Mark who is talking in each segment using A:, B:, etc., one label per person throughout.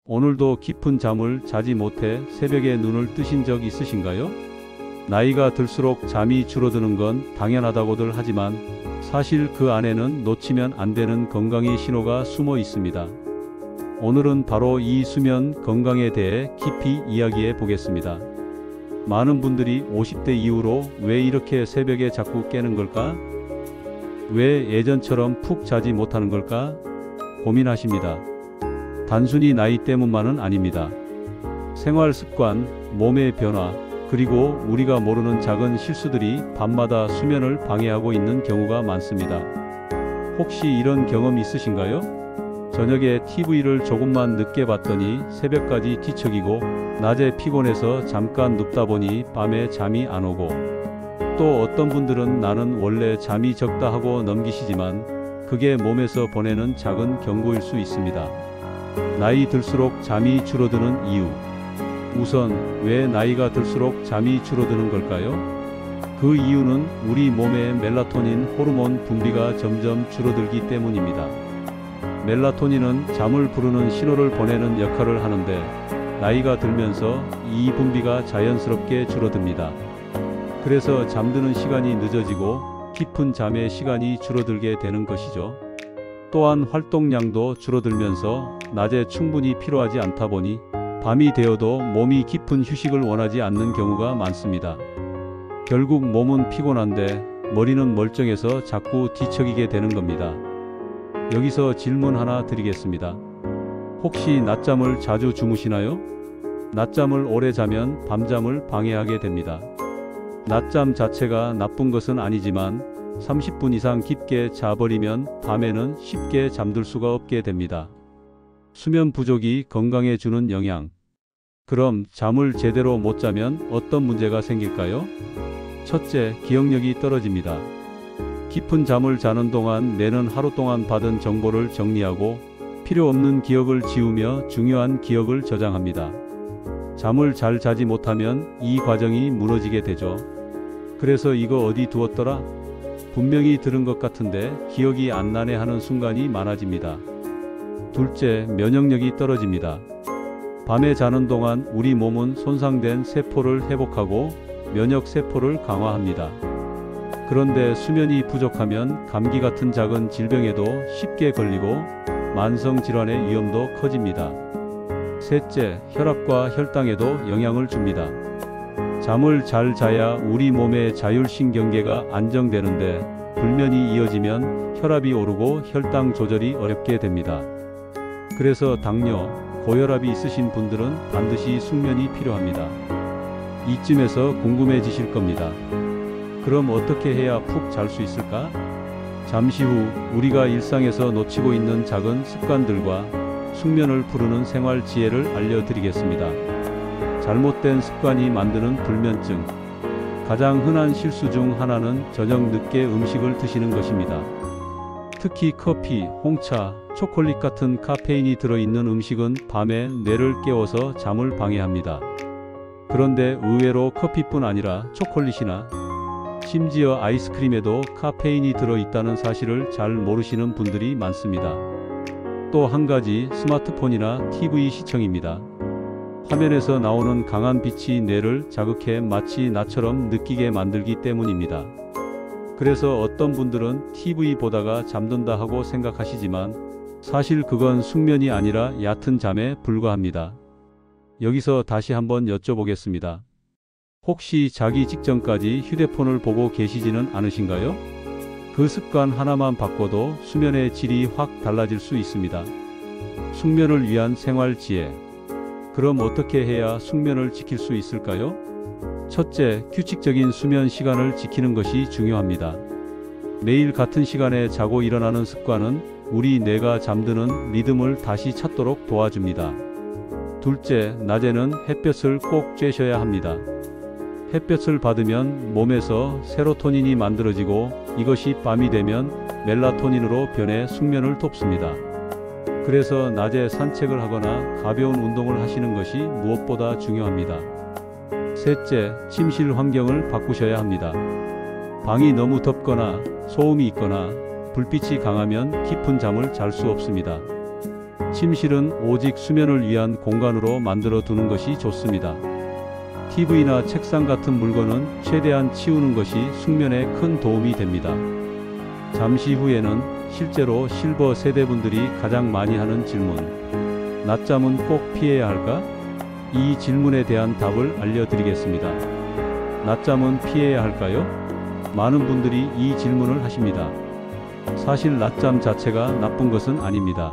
A: 오늘도 깊은 잠을 자지 못해 새벽에 눈을 뜨신 적 있으신가요? 나이가 들수록 잠이 줄어드는 건 당연하다고들 하지만 사실 그 안에는 놓치면 안 되는 건강의 신호가 숨어 있습니다. 오늘은 바로 이 수면 건강에 대해 깊이 이야기해 보겠습니다. 많은 분들이 50대 이후로 왜 이렇게 새벽에 자꾸 깨는 걸까? 왜 예전처럼 푹 자지 못하는 걸까? 고민하십니다. 단순히 나이 때문만은 아닙니다. 생활 습관, 몸의 변화, 그리고 우리가 모르는 작은 실수들이 밤마다 수면을 방해하고 있는 경우가 많습니다. 혹시 이런 경험 있으신가요? 저녁에 TV를 조금만 늦게 봤더니 새벽까지 뒤척이고 낮에 피곤해서 잠깐 눕다 보니 밤에 잠이 안 오고, 또 어떤 분들은 나는 원래 잠이 적다 하고 넘기시지만 그게 몸에서 보내는 작은 경고일 수 있습니다. 나이 들수록 잠이 줄어드는 이유. 우선 왜 나이가 들수록 잠이 줄어드는 걸까요? 그 이유는 우리 몸의 멜라토닌 호르몬 분비가 점점 줄어들기 때문입니다. 멜라토닌은 잠을 부르는 신호를 보내는 역할을 하는데 나이가 들면서 이 분비가 자연스럽게 줄어듭니다. 그래서 잠드는 시간이 늦어지고 깊은 잠의 시간이 줄어들게 되는 것이죠. 또한 활동량도 줄어들면서 낮에 충분히 필요하지 않다 보니 밤이 되어도 몸이 깊은 휴식을 원하지 않는 경우가 많습니다. 결국 몸은 피곤한데 머리는 멀쩡해서 자꾸 뒤척이게 되는 겁니다. 여기서 질문 하나 드리겠습니다. 혹시 낮잠을 자주 주무시나요? 낮잠을 오래 자면 밤잠을 방해하게 됩니다. 낮잠 자체가 나쁜 것은 아니지만 30분 이상 깊게 자버리면 밤에는 쉽게 잠들 수가 없게 됩니다. 수면 부족이 건강에 주는 영향. 그럼 잠을 제대로 못 자면 어떤 문제가 생길까요? 첫째, 기억력이 떨어집니다. 깊은 잠을 자는 동안 뇌는 하루 동안 받은 정보를 정리하고 필요 없는 기억을 지우며 중요한 기억을 저장합니다. 잠을 잘 자지 못하면 이 과정이 무너지게 되죠. 그래서 이거 어디 두었더라? 분명히 들은 것 같은데 기억이 안 나네 하는 순간이 많아집니다. 둘째, 면역력이 떨어집니다. 밤에 자는 동안 우리 몸은 손상된 세포를 회복하고 면역 세포를 강화합니다. 그런데 수면이 부족하면 감기 같은 작은 질병에도 쉽게 걸리고 만성 질환의 위험도 커집니다. 셋째, 혈압과 혈당에도 영향을 줍니다. 잠을 잘 자야 우리 몸의 자율신경계가 안정되는데 불면이 이어지면 혈압이 오르고 혈당 조절이 어렵게 됩니다. 그래서 당뇨, 고혈압이 있으신 분들은 반드시 숙면이 필요합니다. 이쯤에서 궁금해지실 겁니다. 그럼 어떻게 해야 푹 잘 수 있을까? 잠시 후 우리가 일상에서 놓치고 있는 작은 습관들과 숙면을 부르는 생활 지혜를 알려드리겠습니다. 잘못된 습관이 만드는 불면증. 가장 흔한 실수 중 하나는 저녁 늦게 음식을 드시는 것입니다. 특히 커피, 홍차, 초콜릿 같은 카페인이 들어있는 음식은 밤에 뇌를 깨워서 잠을 방해합니다. 그런데 의외로 커피뿐 아니라 초콜릿이나 심지어 아이스크림에도 카페인이 들어있다는 사실을 잘 모르시는 분들이 많습니다. 또 한 가지, 스마트폰이나 TV 시청입니다. 화면에서 나오는 강한 빛이 뇌를 자극해 마치 나처럼 느끼게 만들기 때문입니다. 그래서 어떤 분들은 TV 보다가 잠든다 하고 생각하시지만 사실 그건 숙면이 아니라 얕은 잠에 불과합니다. 여기서 다시 한번 여쭤보겠습니다. 혹시 자기 직전까지 휴대폰을 보고 계시지는 않으신가요? 그 습관 하나만 바꿔도 수면의 질이 확 달라질 수 있습니다. 숙면을 위한 생활 지혜. 그럼 어떻게 해야 숙면을 지킬 수 있을까요? 첫째, 규칙적인 수면 시간을 지키는 것이 중요합니다. 매일 같은 시간에 자고 일어나는 습관은 우리 뇌가 잠드는 리듬을 다시 찾도록 도와줍니다. 둘째, 낮에는 햇볕을 꼭 쬐셔야 합니다. 햇볕을 받으면 몸에서 세로토닌이 만들어지고 이것이 밤이 되면 멜라토닌으로 변해 숙면을 돕습니다. 그래서 낮에 산책을 하거나 가벼운 운동을 하시는 것이 무엇보다 중요합니다. 셋째, 침실 환경을 바꾸셔야 합니다. 방이 너무 덥거나 소음이 있거나 불빛이 강하면 깊은 잠을 잘 수 없습니다. 침실은 오직 수면을 위한 공간으로 만들어 두는 것이 좋습니다. TV나 책상 같은 물건은 최대한 치우는 것이 숙면에 큰 도움이 됩니다. 잠시 후에는 실제로 실버 세대분들이 가장 많이 하는 질문, 낮잠은 꼭 피해야 할까? 이 질문에 대한 답을 알려드리겠습니다. 낮잠은 피해야 할까요? 많은 분들이 이 질문을 하십니다. 사실 낮잠 자체가 나쁜 것은 아닙니다.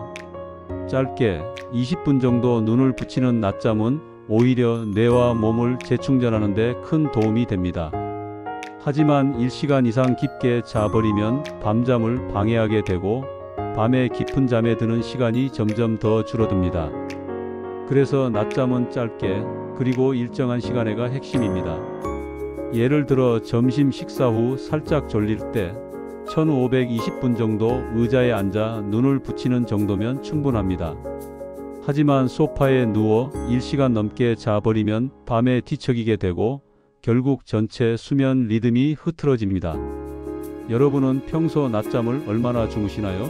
A: 짧게 20분 정도 눈을 붙이는 낮잠은 오히려 뇌와 몸을 재충전하는 데 큰 도움이 됩니다. 하지만 1시간 이상 깊게 자버리면 밤잠을 방해하게 되고 밤에 깊은 잠에 드는 시간이 점점 더 줄어듭니다. 그래서 낮잠은 짧게 그리고 일정한 시간에가 핵심입니다. 예를 들어 점심 식사 후 살짝 졸릴 때 1520분 정도 의자에 앉아 눈을 붙이는 정도면 충분합니다. 하지만 소파에 누워 1시간 넘게 자버리면 밤에 뒤척이게 되고 결국 전체 수면 리듬이 흐트러집니다. 여러분은 평소 낮잠을 얼마나 주무시나요?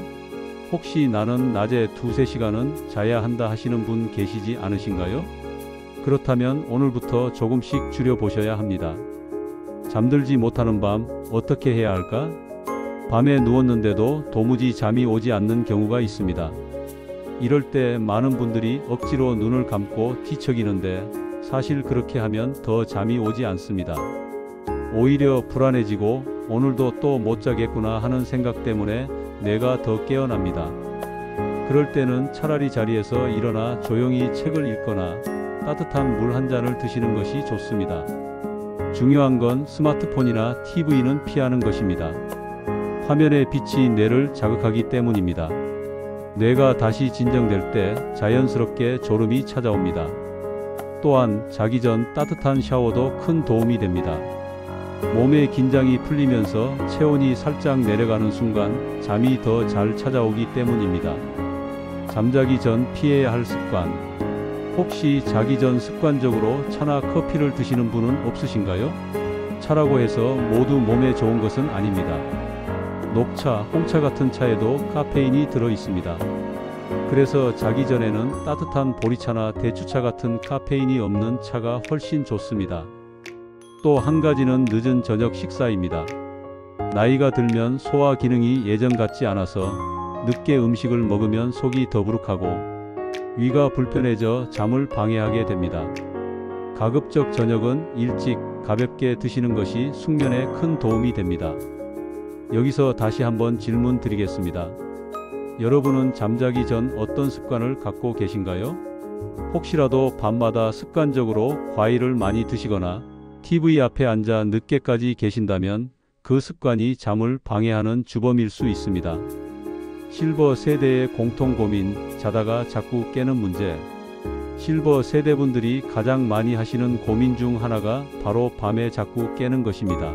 A: 혹시 나는 낮에 2~3시간은 자야 한다 하시는 분 계시지 않으신가요? 그렇다면 오늘부터 조금씩 줄여보셔야 합니다. 잠들지 못하는 밤 어떻게 해야 할까? 밤에 누웠는데도 도무지 잠이 오지 않는 경우가 있습니다. 이럴 때 많은 분들이 억지로 눈을 감고 뒤척이는데 사실 그렇게 하면 더 잠이 오지 않습니다. 오히려 불안해지고 오늘도 또 못 자겠구나 하는 생각 때문에 뇌가 더 깨어납니다. 그럴 때는 차라리 자리에서 일어나 조용히 책을 읽거나 따뜻한 물 한 잔을 드시는 것이 좋습니다. 중요한 건 스마트폰이나 TV는 피하는 것입니다. 화면의 빛이 뇌를 자극하기 때문입니다. 뇌가 다시 진정될 때 자연스럽게 졸음이 찾아옵니다. 또한 자기 전 따뜻한 샤워도 큰 도움이 됩니다. 몸의 긴장이 풀리면서 체온이 살짝 내려가는 순간 잠이 더 잘 찾아오기 때문입니다. 잠자기 전 피해야 할 습관. 혹시 자기 전 습관적으로 차나 커피를 드시는 분은 없으신가요? 차라고 해서 모두 몸에 좋은 것은 아닙니다. 녹차, 홍차 같은 차에도 카페인이 들어 있습니다. 그래서 자기 전에는 따뜻한 보리차나 대추차 같은 카페인이 없는 차가 훨씬 좋습니다. 또 한 가지는 늦은 저녁 식사입니다. 나이가 들면 소화 기능이 예전 같지 않아서 늦게 음식을 먹으면 속이 더부룩하고 위가 불편해져 잠을 방해하게 됩니다. 가급적 저녁은 일찍 가볍게 드시는 것이 숙면에 큰 도움이 됩니다. 여기서 다시 한번 질문 드리겠습니다. 여러분은 잠자기 전 어떤 습관을 갖고 계신가요? 혹시라도 밤마다 습관적으로 과일을 많이 드시거나 TV 앞에 앉아 늦게까지 계신다면 그 습관이 잠을 방해하는 주범일 수 있습니다. 실버 세대의 공통 고민, 자다가 자꾸 깨는 문제. 실버 세대분들이 가장 많이 하시는 고민 중 하나가 바로 밤에 자꾸 깨는 것입니다.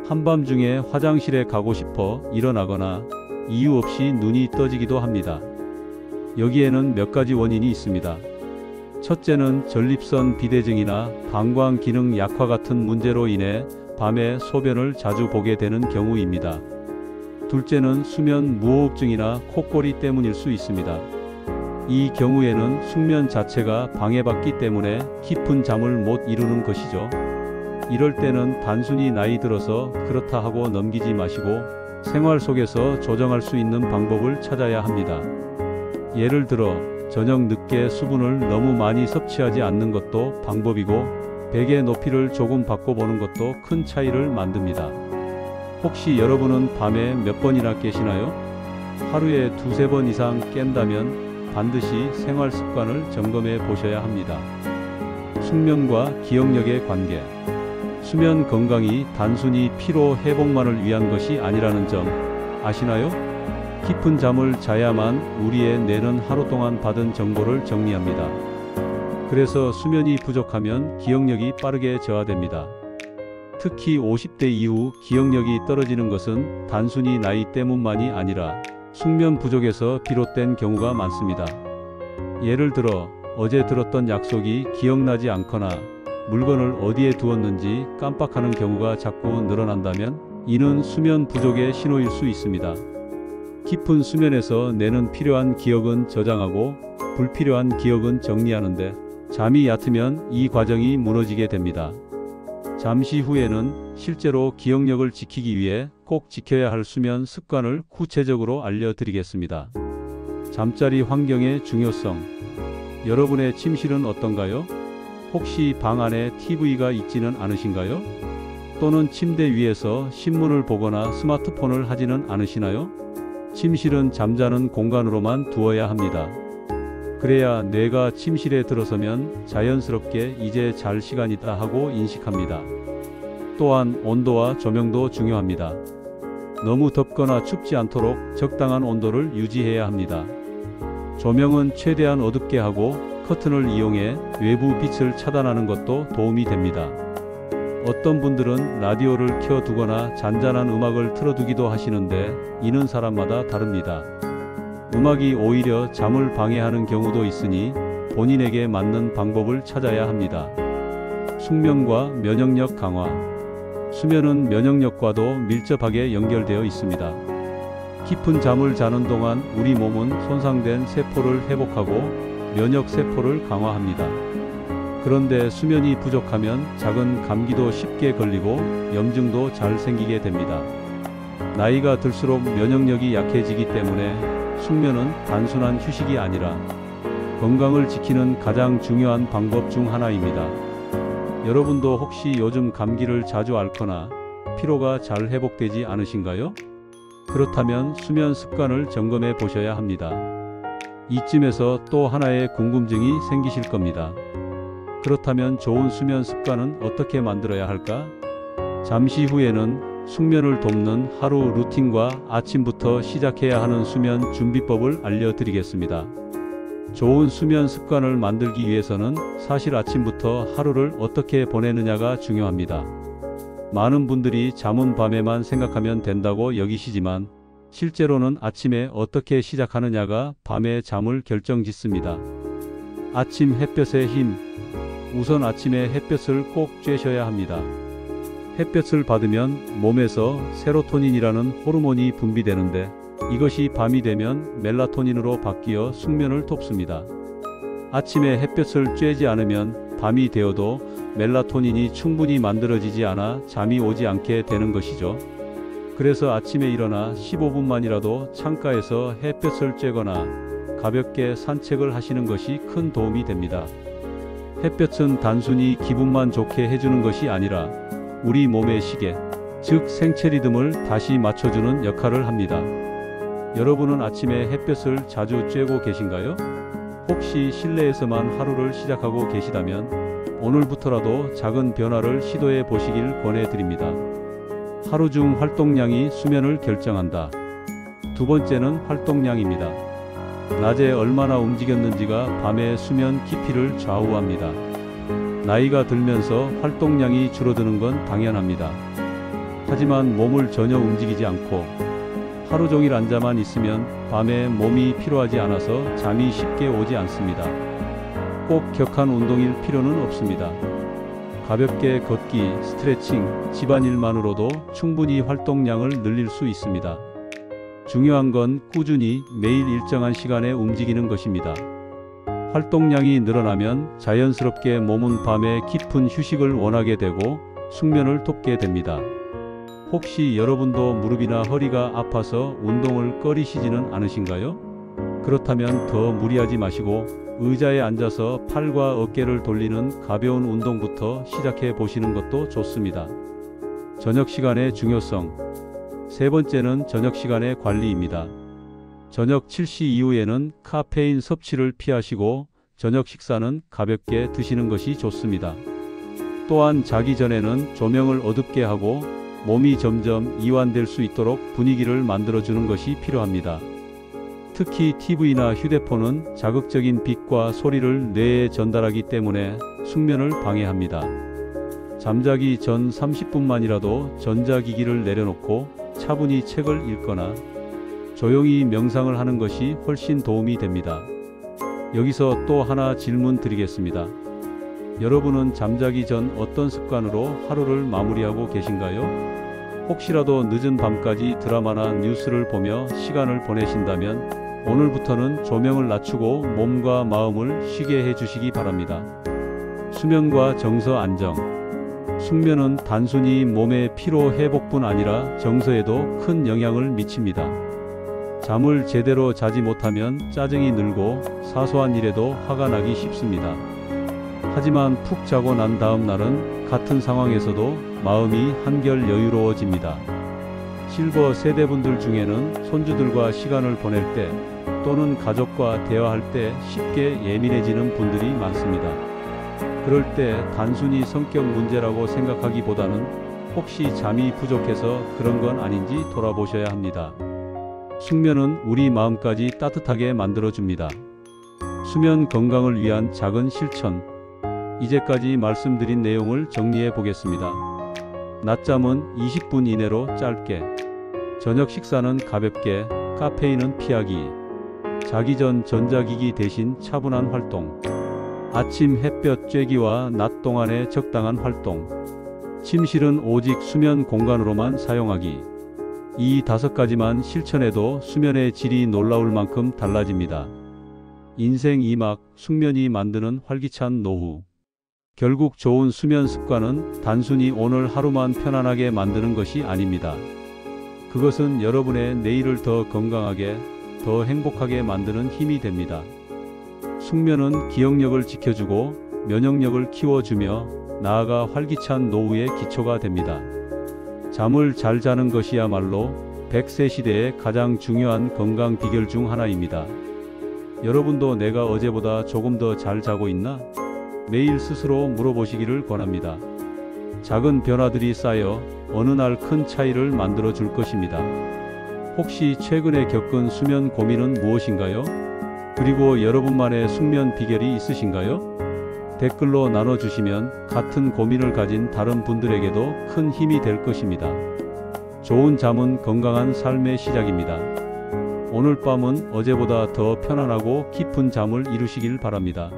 A: 한밤중에 화장실에 가고 싶어 일어나거나 이유 없이 눈이 떠지기도 합니다. 여기에는 몇 가지 원인이 있습니다. 첫째는 전립선 비대증이나 방광 기능 약화 같은 문제로 인해 밤에 소변을 자주 보게 되는 경우입니다. 둘째는 수면 무호흡증이나 콧골이 때문일 수 있습니다. 이 경우에는 숙면 자체가 방해받기 때문에 깊은 잠을 못 이루는 것이죠. 이럴 때는 단순히 나이 들어서 그렇다 하고 넘기지 마시고 생활 속에서 조정할 수 있는 방법을 찾아야 합니다. 예를 들어 저녁 늦게 수분을 너무 많이 섭취하지 않는 것도 방법이고 베개 높이를 조금 바꿔보는 것도 큰 차이를 만듭니다. 혹시 여러분은 밤에 몇 번이나 깨시나요? 하루에 2~3번 이상 깬다면 반드시 생활 습관을 점검해 보셔야 합니다. 숙면과 기억력의 관계. 수면 건강이 단순히 피로 회복만을 위한 것이 아니라는 점 아시나요? 깊은 잠을 자야만 우리의 뇌는 하루 동안 받은 정보를 정리합니다. 그래서 수면이 부족하면 기억력이 빠르게 저하됩니다. 특히 50대 이후 기억력이 떨어지는 것은 단순히 나이 때문만이 아니라 숙면 부족에서 비롯된 경우가 많습니다. 예를 들어 어제 들었던 약속이 기억나지 않거나 물건을 어디에 두었는지 깜빡하는 경우가 자꾸 늘어난다면 이는 수면 부족의 신호일 수 있습니다. 깊은 수면에서 뇌는 필요한 기억은 저장하고 불필요한 기억은 정리하는데 잠이 얕으면 이 과정이 무너지게 됩니다. 잠시 후에는 실제로 기억력을 지키기 위해 꼭 지켜야 할 수면 습관을 구체적으로 알려드리겠습니다. 잠자리 환경의 중요성. 여러분의 침실은 어떤가요? 혹시 방 안에 TV가 있지는 않으신가요? 또는 침대 위에서 신문을 보거나 스마트폰을 하지는 않으시나요? 침실은 잠자는 공간으로만 두어야 합니다. 그래야 뇌가 침실에 들어서면 자연스럽게 이제 잘 시간이다 하고 인식합니다. 또한 온도와 조명도 중요합니다. 너무 덥거나 춥지 않도록 적당한 온도를 유지해야 합니다. 조명은 최대한 어둡게 하고 커튼을 이용해 외부 빛을 차단하는 것도 도움이 됩니다. 어떤 분들은 라디오를 켜두거나 잔잔한 음악을 틀어두기도 하시는데 이는 사람마다 다릅니다. 음악이 오히려 잠을 방해하는 경우도 있으니 본인에게 맞는 방법을 찾아야 합니다. 숙면과 면역력 강화. 수면은 면역력과도 밀접하게 연결되어 있습니다. 깊은 잠을 자는 동안 우리 몸은 손상된 세포를 회복하고 면역 세포를 강화합니다. 그런데 수면이 부족하면 작은 감기도 쉽게 걸리고 염증도 잘 생기게 됩니다. 나이가 들수록 면역력이 약해지기 때문에 숙면은 단순한 휴식이 아니라 건강을 지키는 가장 중요한 방법 중 하나입니다. 여러분도 혹시 요즘 감기를 자주 앓거나 피로가 잘 회복되지 않으신가요? 그렇다면 수면 습관을 점검해 보셔야 합니다. 이쯤에서 또 하나의 궁금증이 생기실 겁니다. 그렇다면 좋은 수면 습관은 어떻게 만들어야 할까? 잠시 후에는 숙면을 돕는 하루 루틴과 아침부터 시작해야 하는 수면 준비법을 알려드리겠습니다. 좋은 수면 습관을 만들기 위해서는 사실 아침부터 하루를 어떻게 보내느냐가 중요합니다. 많은 분들이 잠은 밤에만 생각하면 된다고 여기시지만 실제로는 아침에 어떻게 시작하느냐가 밤의 잠을 결정짓습니다. 아침 햇볕의 힘. 우선 아침에 햇볕을 꼭 쬐셔야 합니다. 햇볕을 받으면 몸에서 세로토닌이라는 호르몬이 분비되는데 이것이 밤이 되면 멜라토닌으로 바뀌어 숙면을 돕습니다. 아침에 햇볕을 쬐지 않으면 밤이 되어도 멜라토닌이 충분히 만들어지지 않아 잠이 오지 않게 되는 것이죠. 그래서 아침에 일어나 15분만이라도 창가에서 햇볕을 쬐거나 가볍게 산책을 하시는 것이 큰 도움이 됩니다. 햇볕은 단순히 기분만 좋게 해주는 것이 아니라 우리 몸의 시계, 즉 생체 리듬을 다시 맞춰주는 역할을 합니다. 여러분은 아침에 햇볕을 자주 쬐고 계신가요? 혹시 실내에서만 하루를 시작하고 계시다면 오늘부터라도 작은 변화를 시도해 보시길 권해드립니다. 하루 중 활동량이 수면을 결정한다. 두 번째는 활동량입니다. 낮에 얼마나 움직였는지가 밤의 수면 깊이를 좌우합니다. 나이가 들면서 활동량이 줄어드는 건 당연합니다. 하지만 몸을 전혀 움직이지 않고 하루 종일 앉아만 있으면 밤에 몸이 피로하지 않아서 잠이 쉽게 오지 않습니다. 꼭 격한 운동일 필요는 없습니다. 가볍게 걷기, 스트레칭, 집안일만으로도 충분히 활동량을 늘릴 수 있습니다. 중요한 건 꾸준히 매일 일정한 시간에 움직이는 것입니다. 활동량이 늘어나면 자연스럽게 몸은 밤에 깊은 휴식을 원하게 되고 숙면을 돕게 됩니다. 혹시 여러분도 무릎이나 허리가 아파서 운동을 꺼리시지는 않으신가요? 그렇다면 더 무리하지 마시고 의자에 앉아서 팔과 어깨를 돌리는 가벼운 운동부터 시작해 보시는 것도 좋습니다. 저녁 시간의 중요성. 세 번째는 저녁 시간의 관리입니다. 저녁 7시 이후에는 카페인 섭취를 피하시고 저녁 식사는 가볍게 드시는 것이 좋습니다. 또한 자기 전에는 조명을 어둡게 하고 몸이 점점 이완될 수 있도록 분위기를 만들어주는 것이 필요합니다. 특히 TV나 휴대폰은 자극적인 빛과 소리를 뇌에 전달하기 때문에 숙면을 방해합니다. 잠자기 전 30분만이라도 전자기기를 내려놓고 차분히 책을 읽거나 조용히 명상을 하는 것이 훨씬 도움이 됩니다. 여기서 또 하나 질문 드리겠습니다. 여러분은 잠자기 전 어떤 습관으로 하루를 마무리하고 계신가요? 혹시라도 늦은 밤까지 드라마나 뉴스를 보며 시간을 보내신다면 오늘부터는 조명을 낮추고 몸과 마음을 쉬게 해주시기 바랍니다. 수면과 정서 안정. 숙면은 단순히 몸의 피로 회복뿐 아니라 정서에도 큰 영향을 미칩니다. 잠을 제대로 자지 못하면 짜증이 늘고 사소한 일에도 화가 나기 쉽습니다. 하지만 푹 자고 난 다음 날은 같은 상황에서도 마음이 한결 여유로워집니다. 실버 세대분들 중에는 손주들과 시간을 보낼 때 또는 가족과 대화할 때 쉽게 예민해지는 분들이 많습니다. 그럴 때 단순히 성격 문제라고 생각하기보다는 혹시 잠이 부족해서 그런 건 아닌지 돌아보셔야 합니다. 숙면은 우리 마음까지 따뜻하게 만들어줍니다. 수면 건강을 위한 작은 실천. 이제까지 말씀드린 내용을 정리해 보겠습니다. 낮잠은 20분 이내로 짧게. 저녁 식사는 가볍게, 카페인은 피하기. 자기 전 전자기기 대신 차분한 활동. 아침 햇볕 쬐기와 낮 동안의 적당한 활동. 침실은 오직 수면 공간으로만 사용하기. 이 5가지만 실천해도 수면의 질이 놀라울 만큼 달라집니다. 인생 2막, 숙면이 만드는 활기찬 노후. 결국 좋은 수면 습관은 단순히 오늘 하루만 편안하게 만드는 것이 아닙니다. 그것은 여러분의 내일을 더 건강하게, 더 행복하게 만드는 힘이 됩니다. 숙면은 기억력을 지켜주고 면역력을 키워주며 나아가 활기찬 노후의 기초가 됩니다. 잠을 잘 자는 것이야말로 100세 시대의 가장 중요한 건강 비결 중 하나입니다. 여러분도 내가 어제보다 조금 더 잘 자고 있나? 매일 스스로 물어보시기를 권합니다. 작은 변화들이 쌓여 어느 날 큰 차이를 만들어 줄 것입니다. 혹시 최근에 겪은 수면 고민은 무엇인가요? 그리고 여러분만의 숙면 비결이 있으신가요? 댓글로 나눠주시면 같은 고민을 가진 다른 분들에게도 큰 힘이 될 것입니다. 좋은 잠은 건강한 삶의 시작입니다. 오늘 밤은 어제보다 더 편안하고 깊은 잠을 이루시길 바랍니다.